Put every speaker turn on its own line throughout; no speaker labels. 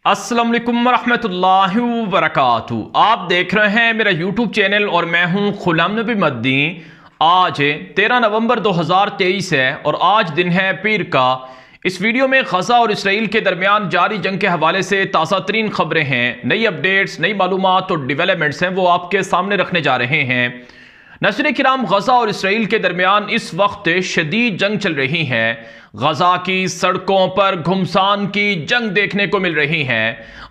अस्सलाम वालेकुम रहमतुल्लाहि व बरकातुहू। आप देख रहे हैं मेरा यूट्यूब चैनल और मैं हूं गुलाम नबी मद्दी। आज 13 नवंबर 2023 है और आज दिन है पीर का। इस वीडियो में गजा और इसराइल के दरमियान जारी जंग के हवाले से ताज़ा तरीन खबरें हैं, नई अपडेट्स, नई मालूमात और डेवलपमेंट्स हैं, वो आपके सामने रखने जा रहे हैं। नाज़रीन किराम, गजा और इसराइल के दरमियान इस वक्त शदीद जंग चल रही है। गजा की सड़कों पर घुमसान की जंग देखने को मिल रही है।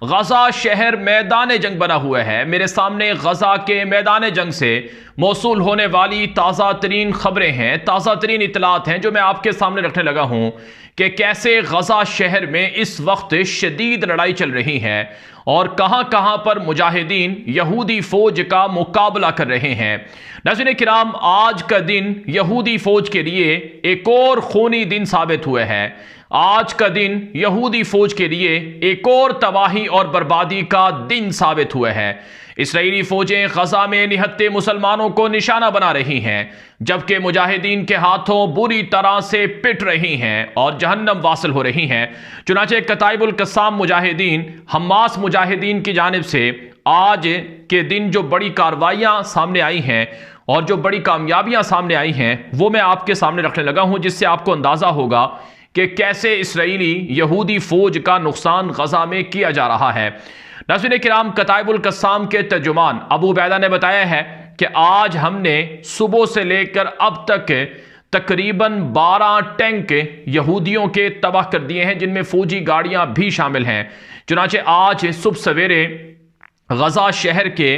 गजा शहर मैदान जंग बना हुआ है। मेरे सामने गजा के मैदान जंग से मौसूल होने वाली ताज़ा तरीन खबरें हैं, ताज़ा तरीन इतलात हैं जो मैं आपके सामने रखने लगा हूं कि कैसे गजा शहर में इस वक्त शदीद लड़ाई चल रही है और कहां कहां पर मुजाहिदीन यहूदी फौज का मुकाबला कर रहे हैं। नाज़रीन किराम, आज का दिन यहूदी फौज के लिए एक और खूनी दिन साबित हुआ है। आज का दिन यहूदी फौज के लिए एक और तबाही और बर्बादी का दिन साबित हुआ है। इसराइली फौजें गजा में निहत्ते मुसलमानों को निशाना बना रही हैं, जबकि मुजाहिदीन के हाथों बुरी तरह से पिट रही हैं और जहन्नम वासिल हो रही हैं। चुनाचे कताइबुल कस्साम मुजाहिदीन, हमास मुजाहिदीन की जानिब से आज के दिन जो बड़ी कार्रवाइयां सामने आई हैं और जो बड़ी कामयाबियां सामने आई हैं, वो मैं आपके सामने रखने लगा हूं, जिससे आपको अंदाजा होगा कि कैसे इसराइली यहूदी फौज का नुकसान गजा में किया जा रहा है। नाज़रीन किराम, कताइबुल कस्साम के तर्जुमान अबू उबैदा ने बताया है कि आज हमने सुबह से लेकर अब तक तकरीबन 12 टैंक यहूदियों के तबाह कर दिए हैं, जिनमें फौजी गाड़ियां भी शामिल हैं। चुनाचे आज सुबह सवेरे गजा शहर के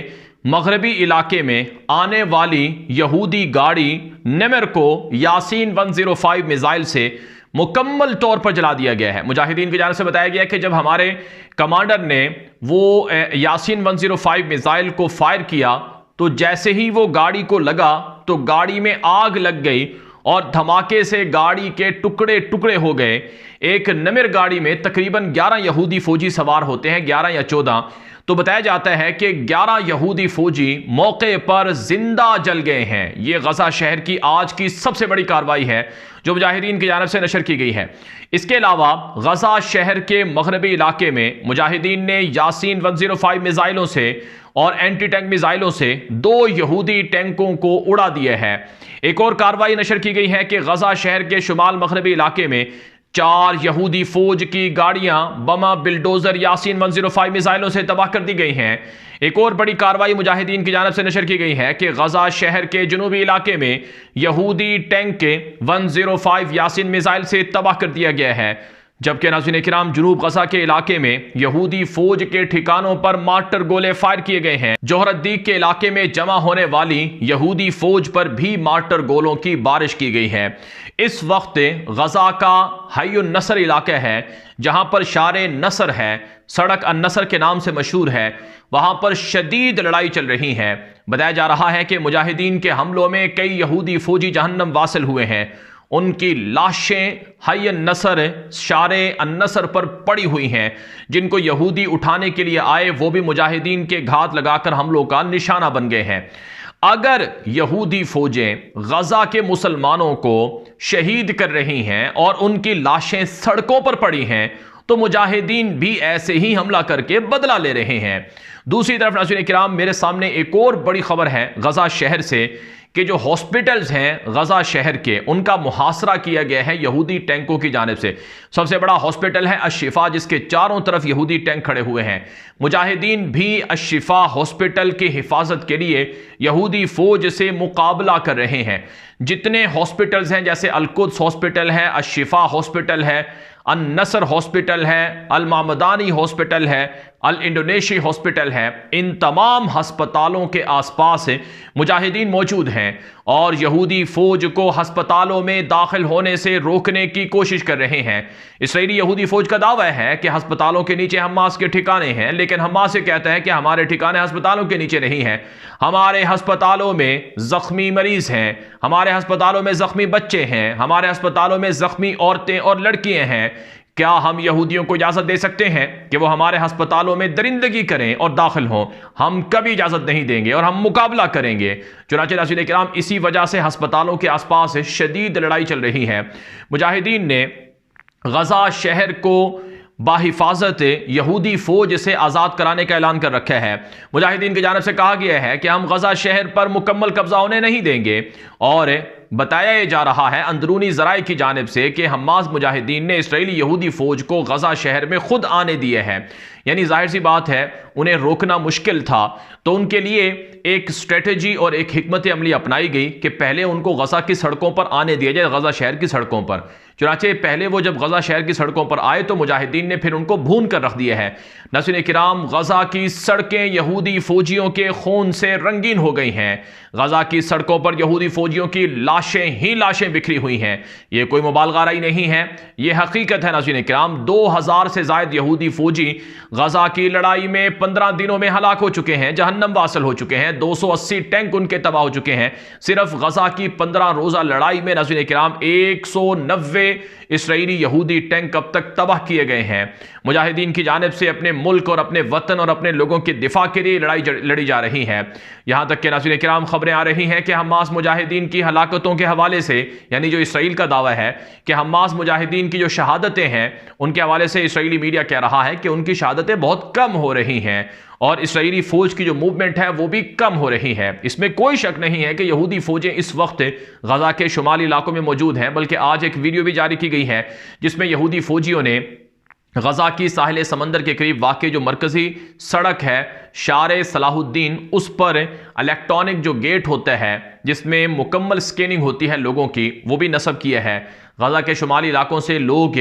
मगरबी इलाके में आने वाली यहूदी गाड़ी नेमर को यासीन 105 मिसाइल से मुकम्मल तौर पर जला दिया गया है। मुजाहिदीन की जानिब से बताया गया कि जब हमारे कमांडर ने वो यासीन 105 मिसाइल को फायर किया तो जैसे ही वो गाड़ी को लगा तो गाड़ी में आग लग गई और धमाके से गाड़ी के टुकड़े टुकड़े हो गए। एक नमिर गाड़ी में तकरीबन 11 यहूदी फौजी सवार होते हैं, 11 या 14। तो बताया जाता है कि 11 यहूदी फौजी मौके पर जिंदा जल गए हैं। यह गजा शहर की आज की सबसे बड़ी कार्रवाई है जो मुजाहिदीन की जानिब से नशर की गई है। इसके अलावा गजा शहर के मगरबी इलाके में मुजाहिदीन ने यासीन 105 मिसाइलों से और एंटी टैंक मिसाइलों से 2 यहूदी टैंकों को उड़ा दिया है। एक और कार्रवाई नशर की गई है कि गजा शहर के शुमाल मगरबी इलाके में 4 यहूदी फौज की गाड़ियां बमा बिल्डोजर यासीन 105 मिसाइलों से तबाह कर दी गई हैं। एक और बड़ी कार्रवाई मुजाहिदीन की जानिब से नशर की गई है कि गजा शहर के जनूबी इलाके में यहूदी टैंक 105 यासीन मिसाइल से तबाह कर दिया गया है। जबकि नाज़रीन किराम, जुनूब गजा के इलाके में यहूदी फौज के ठिकानों पर मार्टर गोले फायर किए गए हैं। जोहरद्दीक के इलाके में जमा होने वाली यहूदी फौज पर भी मार्टर गोलों की बारिश की गई है। इस वक्त गजा का हय्युन नसर इलाका है, जहां पर शारे नसर है, सड़क अन-नसर के नाम से मशहूर है, वहां पर शदीद लड़ाई चल रही है। बताया जा रहा है कि मुजाहिदीन के हमलों में कई यहूदी फौजी जहन्नम वासिल हुए हैं। उनकी लाशें हय्युन नसर, शारे अन-नसर पर पड़ी हुई हैं। जिनको यहूदी उठाने के लिए आए वो भी मुजाहिदीन के घात लगाकर हमलों का निशाना बन गए हैं। अगर यहूदी फौजें गजा के मुसलमानों को शहीद कर रही हैं और उनकी लाशें सड़कों पर पड़ी हैं तो मुजाहिदीन भी ऐसे ही हमला करके बदला ले रहे हैं। दूसरी तरफ नाज़रीन किराम, मेरे सामने एक और बड़ी खबर है गजा शहर से कि जो हॉस्पिटल्स हैं गजा शहर के, उनका मुहासरा किया गया है यहूदी टैंकों की जानिब से। सबसे बड़ा हॉस्पिटल है अशिफा, जिसके चारों तरफ यहूदी टैंक खड़े हुए हैं। मुजाहिदीन भी अशिफा हॉस्पिटल की हिफाजत के लिए यहूदी फौज से मुकाबला कर रहे हैं। जितने हॉस्पिटल्स हैं, जैसे अल-कुद्स हॉस्पिटल है, अशिफा हॉस्पिटल है, अन-नसर हॉस्पिटल है, अल-मामदानी हॉस्पिटल है, अल-इंडोनेशी हॉस्पिटल है, इन तमाम अस्पतालों के आसपास मुजाहिदीन मौजूद हैं और यहूदी फौज को अस्पतालों में दाखिल होने से रोकने की कोशिश कर रहे हैं। इसराइली यहूदी फौज का दावा है कि अस्पतालों के नीचे हमास के ठिकाने हैं, लेकिन हमास से कहता है कि हमारे ठिकाने अस्पतालों के नीचे नहीं हैं। हमारे अस्पतालों में जख्मी मरीज हैं, हमारे अस्पतालों में जख्मी बच्चे हैं, हमारे अस्पतालों में जख्मी औरतें और लड़कियां हैं। क्या हम यहूदियों को इजाजत दे सकते हैं कि वो हमारे अस्पतालों में दरिंदगी करें और दाखिल हों? हम कभी इजाजत नहीं देंगे और हम मुकाबला करेंगे। चुनांचे नाज़रीन किराम, इसी वजह से अस्पतालों के आसपास शदीद लड़ाई चल रही है। मुजाहिदीन ने गजा शहर को बाहिफाजत यहूदी फौज से आज़ाद कराने का ऐलान कर रखा है। मुजाहिदीन की जानिब से कहा गया है कि हम गजा शहर पर मुकम्मल कब्जा होने नहीं देंगे, और बताया जा रहा है अंदरूनी ज़राए की जानिब से कि हमास मुजाहिदीन ने इस्राएली यहूदी फौज को गजा शहर में खुद आने दिए हैं। यानी जाहिर सी बात है उन्हें रोकना मुश्किल था, तो उनके लिए एक स्ट्रेटजी और एक हिकमत अमली अपनाई गई कि पहले उनको गजा की सड़कों पर आने दिया जाए, गजा शहर की सड़कों पर। चुनाचे पहले वो जब गजा शहर की सड़कों पर आए तो मुजाहिदीन ने फिर उनको भून कर रख दिया है। नाज़रीन किराम, गजा की सड़कें यहूदी फौजियों के खून से रंगीन हो गई हैं। गजा की सड़कों पर यहूदी फौजियों की लाशें ही लाशें बिखरी हुई हैं। ये कोई मुबालगाराई नहीं है, ये हकीकत है। नाज़रीन किराम, 2000 से ज़ायद यहूदी फौजी गजा की लड़ाई में 15 दिनों में हलाक हो चुके हैं, जहन्नम वासल हो चुके हैं। 280 टैंक उनके तबाह हो चुके हैं। सिर्फ गजा की 15 रोजा लड़ाई में नाज़रीन किराम 190 इस्राएली यहूदी टैंक अब तक तबाह किए गए हैं। मुजाहिदीन की जानिब से अपने मुल्क और अपने वतन और अपने लोगों के दिफा के लिए लड़ाई लड़ी जा रही है। यहां तक कि नाज़रीन किराम खबरें आ रही हैं कि हमास मुजाहिदीन की हलाकतों के हवाले से, यानी जो इसराइल का दावा है कि हमास मुजाहिदीन की जो शहादतें हैं उनके हवाले से इसराइली मीडिया कह रहा है कि उनकी शहादतें बहुत कम हो रही हैं और इसराइली फौज की जो मूवमेंट है वो भी कम हो रही है। इसमें कोई शक नहीं है कि यहूदी फौजें इस वक्त गजा के शुमाली इलाकों में मौजूद हैं, बल्कि आज एक वीडियो भी जारी की गई है जिसमें यहूदी फौजियों ने गजा की साहिल समंदर के करीब वाक़ जो मरकजी सड़क है शारे सलाहुद्दीन, उस पर इलेक्ट्रॉनिक जो गेट होता है जिसमें मुकम्मल स्कैनिंग होती है लोगों की, वो भी नस्ब किया है। गजा के शुमाली इलाकों से लोग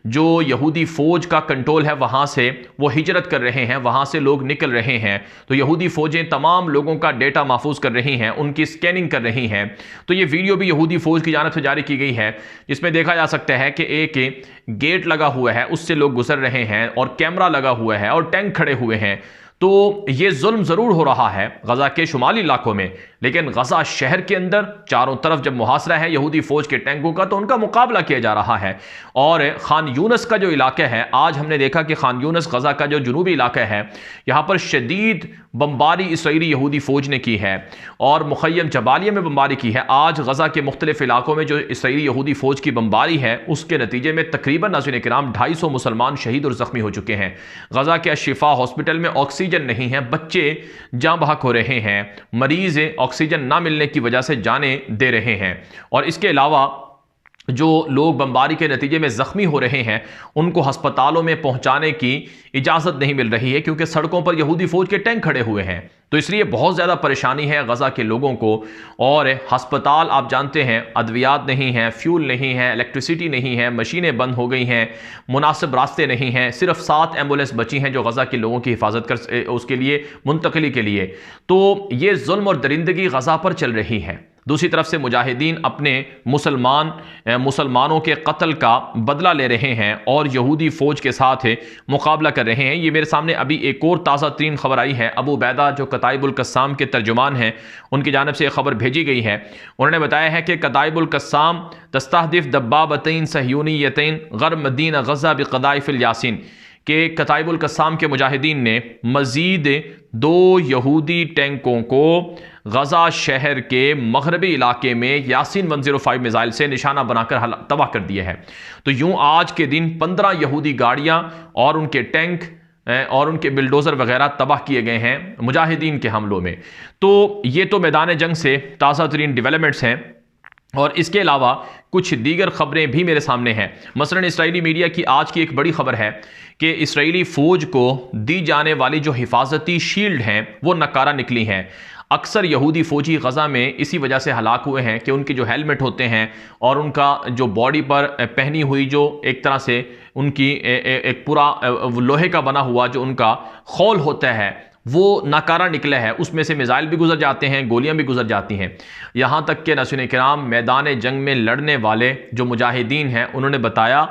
जो यहूदी फौज का कंट्रोल है वहां से वो हिजरत कर रहे हैं, वहां से लोग निकल रहे हैं। तो यहूदी फौजें तमाम लोगों का डेटा महफूज कर रही हैं, उनकी स्कैनिंग कर रही हैं। तो ये वीडियो भी यहूदी फौज की जानिब से जारी की गई है जिसमें देखा जा सकता है कि एक गेट लगा हुआ है, उससे लोग गुजर रहे हैं और कैमरा लगा हुआ है और टैंक खड़े हुए हैं। तो ये जुल्म जरूर हो रहा है गजा के शुमाली इलाकों में, लेकिन गजा शहर के अंदर चारों तरफ जब मुहासरा है यहूदी फौज के टैंकों का तो उनका मुकाबला किया जा रहा है। और खान यूनस का जो इलाका है, आज हमने देखा कि खान यूनस गजा का जो जुनूबी इलाका है, यहाँ पर शदीद बमबारी इसराइली यहूदी फौज ने की है और मुखय्यम जबालिया में बमबारी की है। आज गजा के मुख्तलिफ इलाकों में जो इसराइली यहूदी फौज की बमबारी है उसके नतीजे में तकरीबन नाज़रीन किराम 250 मुसलमान शहीद और जख्मी हो चुके हैं। गजा के अशिफा हॉस्पिटल में ऑक्सीजन नहीं है, बच्चे जाँ बहक हो रहे हैं, मरीज ऑक्सीजन ना मिलने की वजह से जाने दे रहे हैं। और इसके अलावा जो लोग बमबारी के नतीजे में जख्मी हो रहे हैं उनको अस्पतालों में पहुंचाने की इजाज़त नहीं मिल रही है क्योंकि सड़कों पर यहूदी फौज के टैंक खड़े हुए हैं। तो इसलिए बहुत ज़्यादा परेशानी है गजा के लोगों को। और हस्पताल आप जानते हैं अद्वियात नहीं है, फ्यूल नहीं है, इलेक्ट्रिसिटी नहीं है, मशीनें बंद हो गई हैं, मुनासिब रास्ते नहीं हैं। सिर्फ 7 एम्बुलेंस बची हैं जो गजा के लोगों की हिफाजत कर उसके लिए मुंतकिली के लिए। तो ये जुल्म और दरिंदगी गजा पर चल रही है। दूसरी तरफ से मुजाहिदीन अपने मुसलमानों के कत्ल का बदला ले रहे हैं और यहूदी फौज के साथ मुकाबला कर रहे हैं। ये मेरे सामने अभी एक और ताज़ा तरीन खबर आई है। अबू बैदा जो कताइबुल कस्साम के तर्जुमान हैं उनकी जानिब से एक खबर भेजी गई है। उन्होंने बताया है कि कताइबुल कस्साम तस्ताहदिफ दब्बाबतैन सहयूनियतैन गरब मदीना गजा बिक़दाइफिल यासीन के कताइबुल कस्साम के मुजाहिदीन ने मज़ीद 2 यहूदी टैंकों को गजा शहर के मगरबी इलाके में यासीन 105 मिसाइल से निशाना बनाकर तबाह कर दिया है। तो यूं आज के दिन 15 यहूदी गाड़ियां और उनके टैंक और उनके बिल्डोजर वगैरह तबाह किए गए हैं मुजाहिदीन के हमलों में। तो ये तो मैदान जंग से ताज़ा तरीन डेवलपमेंट्स हैं। और इसके अलावा कुछ दीगर खबरें भी मेरे सामने हैं। मसलन इसराइली मीडिया की आज की एक बड़ी खबर है कि इसराइली फ़ौज को दी जाने वाली जो हिफाजती शील्ड हैं वो नकारा निकली हैं। अक्सर यहूदी फ़ौजी गज़ा में इसी वजह से हलाक हुए हैं कि उनके जो हेलमेट होते हैं और उनका जो बॉडी पर पहनी हुई जो एक तरह से उनकी एक पूरा लोहे का बना हुआ जो उनका खौल होता है वो नाकारा निकला है, उसमें से मिसाइल भी गुजर जाते हैं, गोलियां भी गुजर जाती हैं। यहाँ तक कि नाज़रीन किराम मैदान जंग में लड़ने वाले जो मुजाहिदीन हैं उन्होंने बताया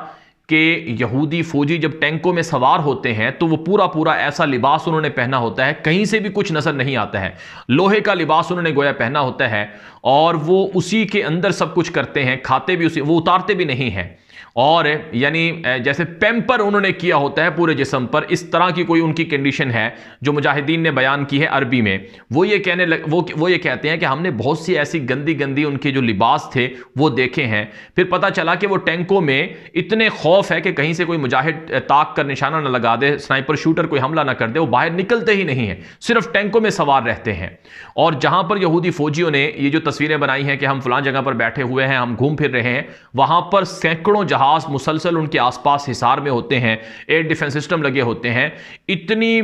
कि यहूदी फौजी जब टैंकों में सवार होते हैं तो वो पूरा ऐसा लिबास उन्होंने पहना होता है, कहीं से भी कुछ नजर नहीं आता है, लोहे का लिबास उन्होंने गोया पहना होता है और वो उसी के अंदर सब कुछ करते हैं, खाते भी उसी, वो उतारते भी नहीं हैं। और यानी जैसे पैम्पर उन्होंने किया होता है पूरे जिस्म पर, इस तरह की कोई उनकी कंडीशन है जो मुजाहिदीन ने बयान की है अरबी में। वो ये कहते हैं कि हमने बहुत सी ऐसी गंदी गंदी उनके जो लिबास थे वो देखे हैं। फिर पता चला कि वो टैंकों में इतने खौफ है कि कहीं से कोई मुजाहिद ताक कर निशाना न लगा दे, स्नाइपर शूटर कोई हमला ना कर दे, वो बाहर निकलते ही नहीं है, सिर्फ टैंकों में सवार रहते हैं। और जहां पर यहूदी फौजियों ने ये जो तस्वीरें बनाई हैं कि हम फलां जगह पर बैठे हुए हैं, हम घूम फिर रहे हैं, वहां पर सैकड़ों जहाज मुसलसल उनके आसपास हिसार में होते हैं, एयर डिफेंस सिस्टम लगे होते हैं, इतनी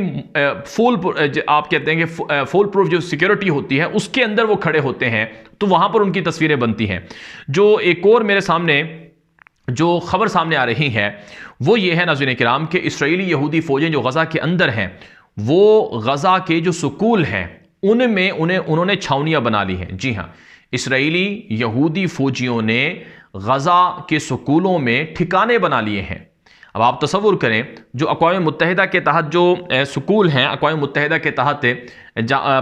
फुल आप कहते हैं कि फुल प्रूफ जो सिक्योरिटी होती है उसके अंदर वो खड़े होते हैं। तो वहां पर उनकी तस्वीरें बनती हैं। जो एक और मेरे सामने जो खबर सामने आ रही है वो ये है नाज़रीन किराम कि इस्राएली यहूदी फौजें जो गजा के अंदर हैं, वो गजा के जो सुकूल हैं उनमें उन्होंने छावनियां बना ली हैं। जी हां, इस्राएली यहूदी फौजियों ने गजा के सुकूलों में ठिकाने बना लिए हैं। अब आप तसव्वुर करें, जो अक़वाम मुत्तहिदा के तहत जो सुकूल हैं, अक़वाम मुत्तहिदा के तहत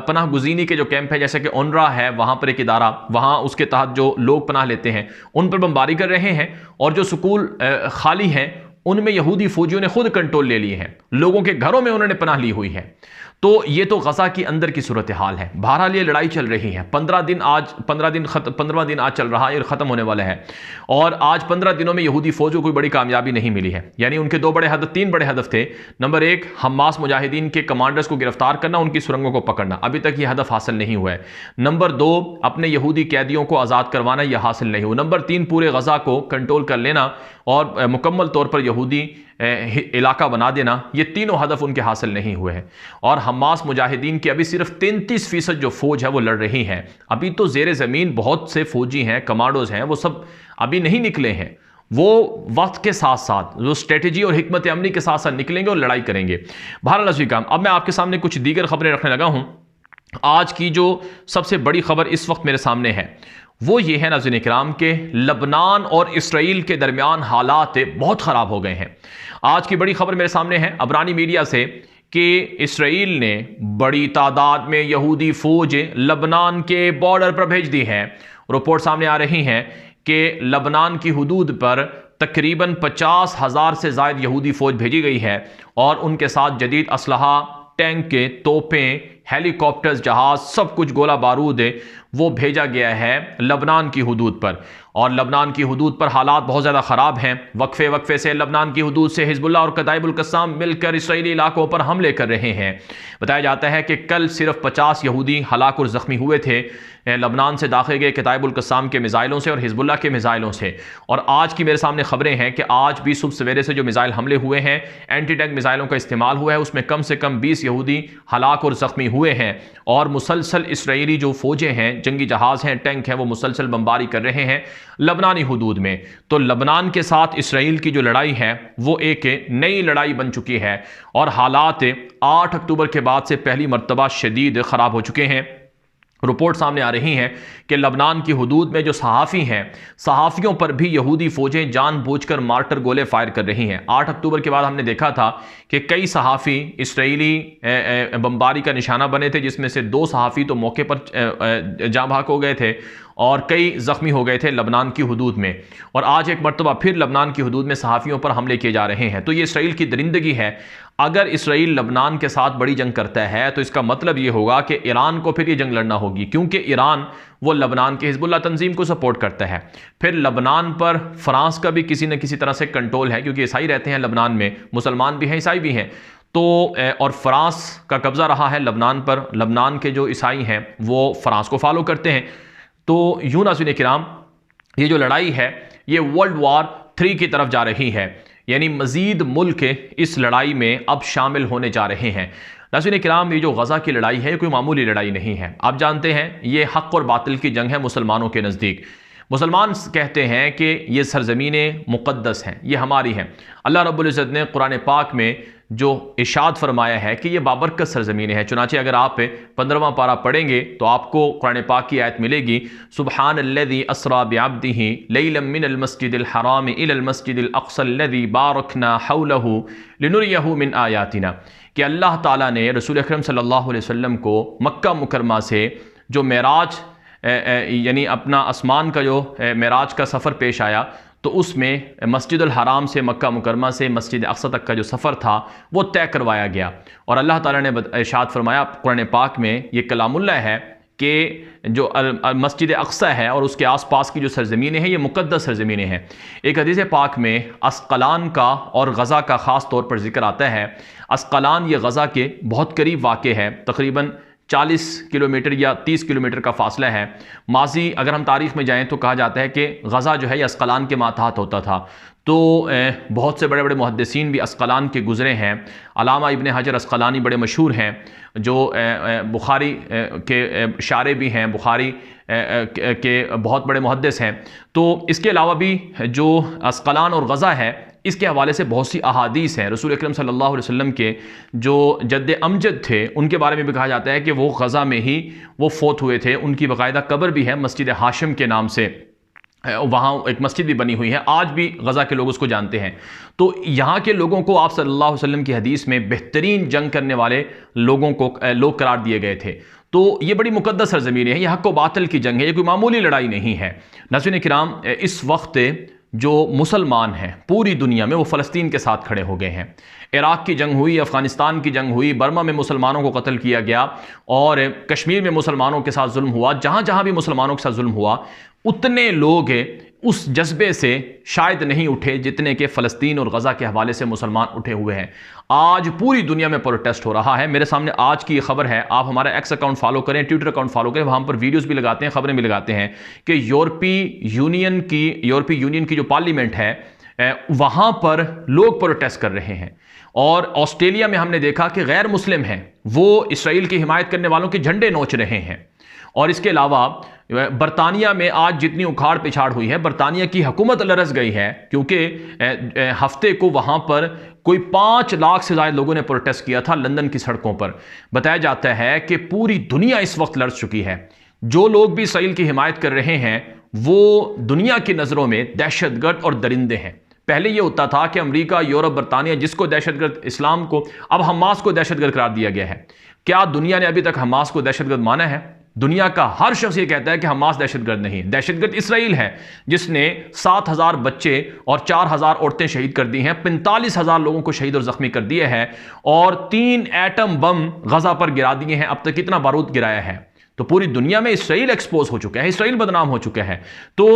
पनाह गुज़ीनी के जो कैंप है, जैसे कि ओनरा है वहाँ पर एक इदारा, वहाँ उसके तहत जो लोग पनाह लेते हैं उन पर बमबारी कर रहे हैं, और जो सुकूल खाली हैं उनमें यहूदी फौजियों ने खुद कंट्रोल ले लिए हैं, लोगों के घरों में उन्होंने पनाह ली हुई है। तो ये तो गजा की अंदर की सूरत हाल है। बहरहाल ये लड़ाई चल रही है, 15वां दिन आज चल रहा है और ख़त्म होने वाला है। और आज 15 दिनों में यहूदी फौज को कोई बड़ी कामयाबी नहीं मिली है। यानी उनके तीन बड़े हदफ थे। नंबर 1, हमास मुजाहिदीन के कमांडर्स को गिरफ्तार करना, उनकी सुरंगों को पकड़ना, अभी तक ये हदफ हासिल नहीं हुआ है। नंबर 2, अपने यहूदी कैदियों को आज़ाद करवाना, यह हासिल नहीं हुआ। नंबर 3, पूरे गजा को कंट्रोल कर लेना और मुकम्मल तौर पर यहूदी इलाका बना देना। ये तीनों हदफ उनके हासिल नहीं हुए हैं। और हमास मुजाहिदीन की अभी सिर्फ 33% जो फौज है वो लड़ रही है। अभी तो जेर ज़मीन बहुत से फौजी हैं, कमांडोज हैं, वो सब अभी नहीं निकले हैं। वो वक्त के साथ साथ जो स्ट्रेटेजी और हिकमत अमली के साथ साथ निकलेंगे और लड़ाई करेंगे। बहरहाल अज़ीज़, अब मैं आपके सामने कुछ दीगर खबरें रखने लगा हूं। आज की जो सबसे बड़ी खबर इस वक्त मेरे सामने है वो ये है नाज़रीन किराम के लबनान और इसराइल के दरमियान हालात बहुत ख़राब हो गए हैं। आज की बड़ी खबर मेरे सामने है अबरानी मीडिया से कि इसराइल ने बड़ी तादाद में यहूदी फौज लबनान के बॉर्डर पर भेज दी है। रिपोर्ट सामने आ रही हैं कि लबनान की हुदूद पर तकरीबन 50,000 से ज़ायद यहूदी फौज भेजी गई है और उनके साथ जदीद असलहा, टैंक के तोपें, हेलीकॉप्टर्स, जहाज, सब कुछ, गोला बारूद है, वो भेजा गया है लबनान की हुदूद पर। और लबनान की हुदूद पर हालात बहुत ज़्यादा ख़राब हैं। वक्फे वक्फे से लबनान की हुदूद से हिजबुल्लाह और कताइबुल कस्साम मिलकर इसराइली इलाकों पर हमले कर रहे हैं। बताया जाता है कि कल सिर्फ 50 यहूदी हलाक और ज़ख्मी हुए थे लबनान से दाखिल गए कताइबुल कस्साम के मिज़ाइलों से और हिजबुल्लाह के मिज़ाइलों से। और आज की मेरे सामने खबरें हैं कि आज भी सुबह सवेरे से जो मिज़ाइल हमले हुए हैं, एंटी टैंक मिज़ाइलों का इस्तेमाल हुआ है, उसमें कम से कम 20 यहूदी हलाक और ज़ख्मी हुए हैं। और मुसलसल इसराइली जो फ़ौजें हैं, जंगी जहाज़ हैं, टैंक हैं, वो मुसलसल बमबारी कर रहे हैं लबनानी हुदूद में। तो लबनान के साथ इसराइल की जो लड़ाई है वो एक नई लड़ाई बन चुकी है और हालात 8 अक्टूबर के बाद से पहली मर्तबा शदीद ख़राब हो चुके हैं। रिपोर्ट सामने आ रही हैं कि लबनान की हुदूद में जो सहाफ़ी हैं, सहाफ़ियों पर भी यहूदी फ़ौजें जानबूझकर मार्टर गोले फायर कर रही हैं। 8 अक्टूबर के बाद हमने देखा था कि कई सहाफ़ी इसराइली बमबारी का निशाना बने थे, जिसमें से 2 सहाफ़ी तो मौके पर जाँ भाग हो गए थे और कई ज़ख्मी हो गए थे लबनान की हुदूद में। और आज एक मरतबा फिर लबनान की हुदूद में सहाफ़ियों पर हमले किए जा रहे हैं। तो ये इसराइल की दरिंदगी है। अगर इसराइल लबनान के साथ बड़ी जंग करता है तो इसका मतलब ये होगा कि ईरान को फिर ये जंग लड़ना होगी, क्योंकि ईरान वो लबनान के हिजबुल्लाह तंजीम को सपोर्ट करता है। फिर लबनान पर फ्रांस का भी किसी न किसी तरह से कंट्रोल है, क्योंकि ईसाई रहते हैं लबनान में, मुसलमान भी हैं, ईसाई भी हैं। तो और फ्रांस का कब्ज़ा रहा है लबनान पर। लबनान के जो ईसाई हैं वो फ्रांस को फॉलो करते हैं। तो यूं नाज़रीन किराम, ये जो लड़ाई है ये वर्ल्ड वॉर 3 की तरफ जा रही है, यानी मज़ीद मुल्क इस लड़ाई में अब शामिल होने जा रहे हैं। नाज़रीन किराम, ये जो गज़ा की लड़ाई है ये कोई मामूली लड़ाई नहीं है। आप जानते हैं ये हक़ और बातिल की जंग है मुसलमानों के नज़दीक। मुसलमान कहते हैं कि ये सरज़मीनें मुक़द्दस हैं, ये हमारी हैं। अल्लाह रब्बुल इज़्ज़त ने कुरान पाक में जो इरशाद फरमाया है कि ये बाबरकत सरज़मीनें हैं। चुनांचे अगर आप 15वां पारा पढ़ेंगे तो आपको कुरान पाक की आयत मिलेगी, सुब्हानल्लज़ी अस्रा बिअब्दिही लैलन मिनल मस्जिदिल हराम इलल मस्जिदिल अक़सल्लज़ी बारकना हौलहू लिनुरियहू मिन आयातिना, कि अल्लाह ताला ने रसूल अकरम सल्लल्लाहु अलैहि वसल्लम को मक्का मुकरमा से जो मेराज यानी अपना आसमान का जो मेराज का सफ़र पेश आया, तो उसमें मस्जिदुल हराम से मक्का मुकरमा से मस्जिद अक्सा तक का जो सफ़र था वो तय करवाया गया। और अल्लाह ताला ने इरशाद फरमाया कुरान पाक में, ये कलामुल्लाह है कि जो मस्जिद अक्सा है और उसके आसपास की जो सरज़मीनें हैं ये मुक़द्दस सरज़मीनें हैं। एक हदीस पाक में अस्क़लान का और गज़ा का ख़ास तौर पर जिक्र आता है। अस्क़लान ये गज़ा के बहुत करीब वाक़ है, तकरीबन 40 किलोमीटर या 30 किलोमीटर का फासला है। माजी अगर हम तारीख़ में जाएँ तो कहा जाता है कि गज़ा जो है ये अस्क़लान के मातहत होता था। तो बहुत से बड़े बड़े मुहद्दिसीन भी अस्क़लान के गुज़रे हैं। अल्लामा इब्न हजर अस्क़लानी बड़े मशहूर हैं, जो बुखारी के शारे भी हैं, बुखारी के बहुत बड़े मुहद्दिस हैं। तो इसके अलावा भी जो अस्क़लान और गज़ा है इसके हवाले से बहुत सी अहादीस हैं। रसूल अकरम सल्लल्लाहु अलैहि वसल्लम के जो जद्द अमजद थे उनके बारे में भी कहा जाता है कि वो गज़ा में ही वो फोत हुए थे। उनकी बाकायदा कब्र भी है मस्जिद हाशिम के नाम से, वहाँ एक मस्जिद भी बनी हुई है, आज भी गज़ा के लोग उसको जानते हैं। तो यहाँ के लोगों को आप सल्लल्लाहु अलैहि वसल्लम की हदीस में बेहतरीन जंग करने वाले लोगों को लोग करार दिए गए थे। तो ये बड़ी मुक़द्दस सरज़मीन है, ये हक़ व बातिल की जंग है, ये कोई मामूली लड़ाई नहीं है। नाज़रीन किराम, इस वक्त जो मुसलमान हैं पूरी दुनिया में वो फ़लस्तीन के साथ खड़े हो गए हैं। इराक़ की जंग हुई, अफ़गानिस्तान की जंग हुई, बर्मा में मुसलमानों को कत्ल किया गया और कश्मीर में मुसलमानों के साथ जुल्म हुआ। जहाँ जहाँ भी मुसलमानों के साथ जुल्म हुआ उतने लोग उस जज्बे से शायद नहीं उठे जितने के फ़लस्तीन और गज़ा के हवाले से मुसलमान उठे हुए हैं। आज पूरी दुनिया में प्रोटेस्ट हो रहा है। मेरे सामने आज की खबर है, आप हमारा एक्स अकाउंट फॉलो करें, ट्विटर अकाउंट फॉलो करें, वहाँ पर वीडियोस भी लगाते हैं, खबरें भी लगाते हैं कि यूरोपीय यूनियन की जो पार्लियामेंट है वहाँ पर लोग प्रोटेस्ट कर रहे हैं। और ऑस्ट्रेलिया में हमने देखा कि गैर मुस्लिम हैं वो इसराइल की हिमायत करने वालों के झंडे नोच रहे हैं। और इसके अलावा बरतानिया में आज जितनी उखाड़ पिछाड़ हुई है, बरतानिया की हुकूमत लरस गई है क्योंकि हफ्ते को वहाँ पर कोई 5 लाख से ज़्यादा लोगों ने प्रोटेस्ट किया था लंदन की सड़कों पर। बताया जाता है कि पूरी दुनिया इस वक्त लरस चुकी है। जो लोग भी इसराइल की हिमायत कर रहे हैं वो दुनिया की नज़रों में दहशतगर्द और दरिंदे हैं। पहले ये होता था कि अमेरिका, यूरोप, बरतानिया जिसको दहशतगर्द, इस्लाम को, अब हमास को दहशतगर्द करार दिया गया है। क्या दुनिया ने अभी तक हमास को दहशतगर्द माना है? दुनिया का हर शख्स ये कहता है कि हमास दहशतगर्द नहीं है। दहशतगर्द इसराइल है जिसने 7,000 बच्चे और 4,000 औरतें शहीद कर दी हैं, 45,000 लोगों को शहीद और जख्मी कर दिए हैं और 3 एटम बम गजा पर गिरा दिए हैं। अब तक कितना बारूद गिराया है। तो पूरी दुनिया में इसराइल एक्सपोज हो चुका है, इसराइल बदनाम हो चुका है। तो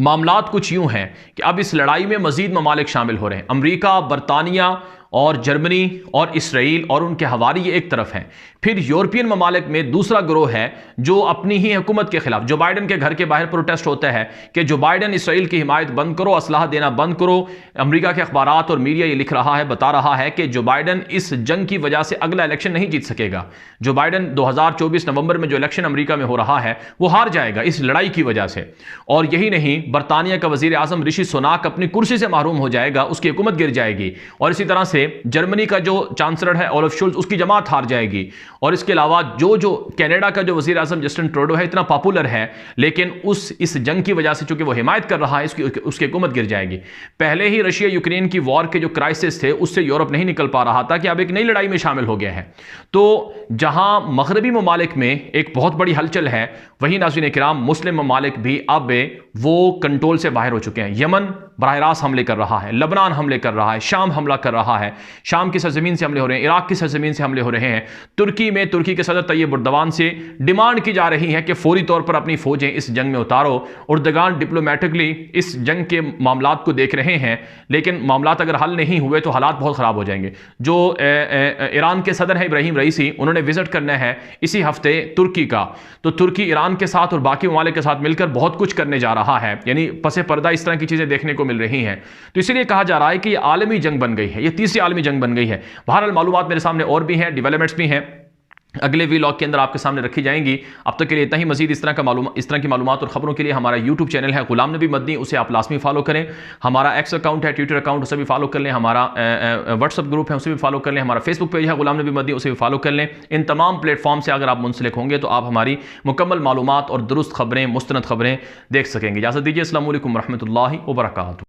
मामलात कुछ यूं हैं कि अब इस लड़ाई में मजीद ममालिक शामिल हो रहे हैं। अमेरिका, बरतानिया और जर्मनी और इसराइल और उनके हवारी ये एक तरफ हैं। फिर यूरोपियन ममालिक में दूसरा ग्रोह है जो अपनी ही हुकूमत के खिलाफ, जो बाइडन के घर के बाहर प्रोटेस्ट होता है कि जो बाइडन इसराइल की हिमायत बंद करो, असलाह देना बंद करो। अमेरिका के अखबारात और मीडिया ये लिख रहा है, बता रहा है कि जो बाइडन इस जंग की वजह से अगला इलेक्शन नहीं जीत सकेगा। जो बाइडन 2024 नवंबर में जो इलेक्शन अमेरिका में हो रहा है वो हार जाएगा इस लड़ाई की वजह से। और यही नहीं, बरतानिया का वजीर आजम ऋषि सुनाक अपनी कुर्सी से महरूम हो जाएगा, उसकी हुकूमत गिर जाएगी। और इसी तरह से जर्मनी का जो चांसलर है ओलफ शुल्ज, उसकी जमात हार जाएगी। और इसके अलावा जो कनाडा का जो वजीर आजम जस्टिन ट्रूडो है, इतना पॉपुलर है लेकिन इस जंग की वजह से चूंकि वो हिमायत कर रहा है उसकी हुकूमत गिर जाएगी। पहले ही रशिया यूक्रेन की वॉर के जो क्राइसिस थे उससे यूरोप नहीं निकल पा रहा था कि अब एक नई लड़ाई में शामिल हो गया है। तो जहां मगरबी ममालिक में एक बहुत बड़ी हलचल है, वहीं नाज़रीन किराम मुस्लिम ममालिक भी अब वो कंट्रोल से बाहर हो चुके हैं। यमन बराह रास्त हमले कर रहा है, लबनान हमले कर रहा है, शाम हमला कर रहा है, शाम की सरजमीन से हमले हो रहे हैं, इराक की सरजमीन से हमले हो रहे हैं। तुर्की में तुर्की के सदर तैयब उर्दवान से डिमांड की जा रही है कि फौरी तौर पर अपनी फौजें इस जंग में उतारो। उर्दगान डिप्लोमेटिकली इस जंग के मामलात को देख रहे हैं, लेकिन मामलात अगर हल नहीं हुए तो हालात बहुत ख़राब हो जाएंगे। जो ईरान के सदर हैं इब्राहिम रईसी, उन्होंने विजिट करना है इसी हफ्ते तुर्की का। तो तुर्की ईरान के साथ और बाकी ममालिक के साथ मिलकर बहुत कुछ करने जा रहा है, यानी पसे पर्दा इस तरह की चीज़ें देखने को मिल रही हैं। तो इसीलिए कहा जा रहा है कि ये आलमी जंग बन गई है, ये तीसरी आलमी जंग बन गई है। बहरहाल मालूमात मेरे सामने और भी हैं, डेवलपमेंट्स भी हैं, अगले व्लॉग के अंदर आपके सामने रखी जाएंगी। अब तक के लिए इतना ही। मजीद इस तरह की मालूमात और खबरों के लिए हमारा यूट्यूब चैनल है गुलाम नबी मदनी, उसे आप लाजमी फॉलो करें। हमारा एक्स अकाउंट है, ट्विटर अकाउंट, उसे भी फॉलो कर लें। हमारा व्हाट्सअप ग्रुप है, उसे भी फॉलो कर लें। हमारा फेसबुक पेज है गुलाम नबी मदनी, उसे भी फॉलो कर लें। इन तमाम प्लेटफॉर्म से अगर आप मुंसलिक होंगे तो आप हमारी मुकम्मल मालूमात और दुरुस्त खबरें, मुस्तनद खबरें देख सकेंगे। इजाज़त दीजिए। अस्सलामु अलैकुम रहमतुल्लाहि व बरकातुहू।